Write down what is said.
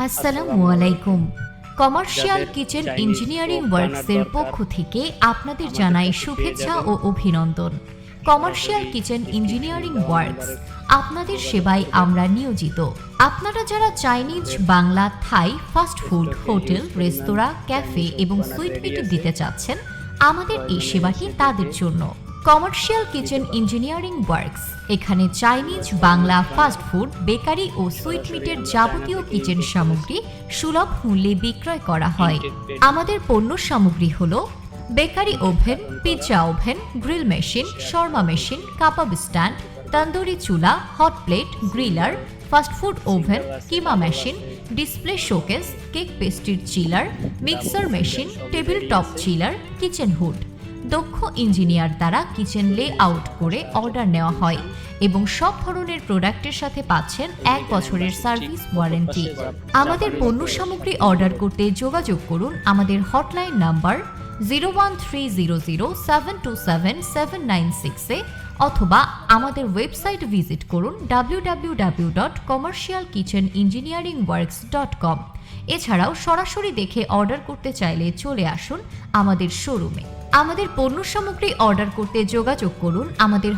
আসসালামু আলাইকুম। Commercial kitchen engineering ওয়ার্কসের পক্ষ থেকে আপনাদের জানাই শুভেচ্ছা ও অভিনন্দন। কমার্শিয়াল কিচেন ইঞ্জিনিয়ারিং ওয়ার্কস, আপনাদের সেবায় আমরা নিয়োজিত। আপনারা যারা Chinese, Bangla, Thai, fast food, hotel, রেস্তোরাঁ, ক্যাফে এবং সুইট মিট দিতে চাচ্ছেন, আমাদের এই সেবাটি তাদের জন্য। কমার্শিয়াল কিচেন ইঞ্জিনিয়ারিং ওয়ার্কস এখানে Chinese, Bangla, fast food, bakery ও সুইট মিটের যাবতীয় কিচেন সামগ্রী সুলভ মূল্যে বিক্রয় করা হয়। আমাদের পণ্য সামগ্রী হল bakery oven, pizza oven, grill machine, shawarma machine, কাবাব স্ট্যান্ড, তন্দুরি চুলা, hot plate, griller, fast food oven, কিমা মেশিন, ডিসপ্লে শোকেস, কেক পেস্ট্রির chiller, mixer machine, table top chiller, kitchen hood. দক্ষ ইঞ্জিনিয়ার দ্বারা কিচেন লে আউট করে অর্ডার নেওয়া হয় এবং সব ধরনের প্রোডাক্টের সাথে পাচ্ছেন 1 বছরের সার্ভিস ওয়ারেন্টি। আমাদের পণ্য সামগ্রী অর্ডার করতে যোগাযোগ করুন আমাদের হটলাইন নাম্বার 01300727796 অথবা আমাদের ওয়েবসাইট ভিজিট করুন www.commercialkitchenengineeringworks.com। এছাড়াও সরাসরি দেখে অর্ডার করতে চাইলে চলে আসুন আমাদের শোরুমে। আমাদের পণ্য সামগ্রী অর্ডার করতে যোগাযোগ করুন আমাদের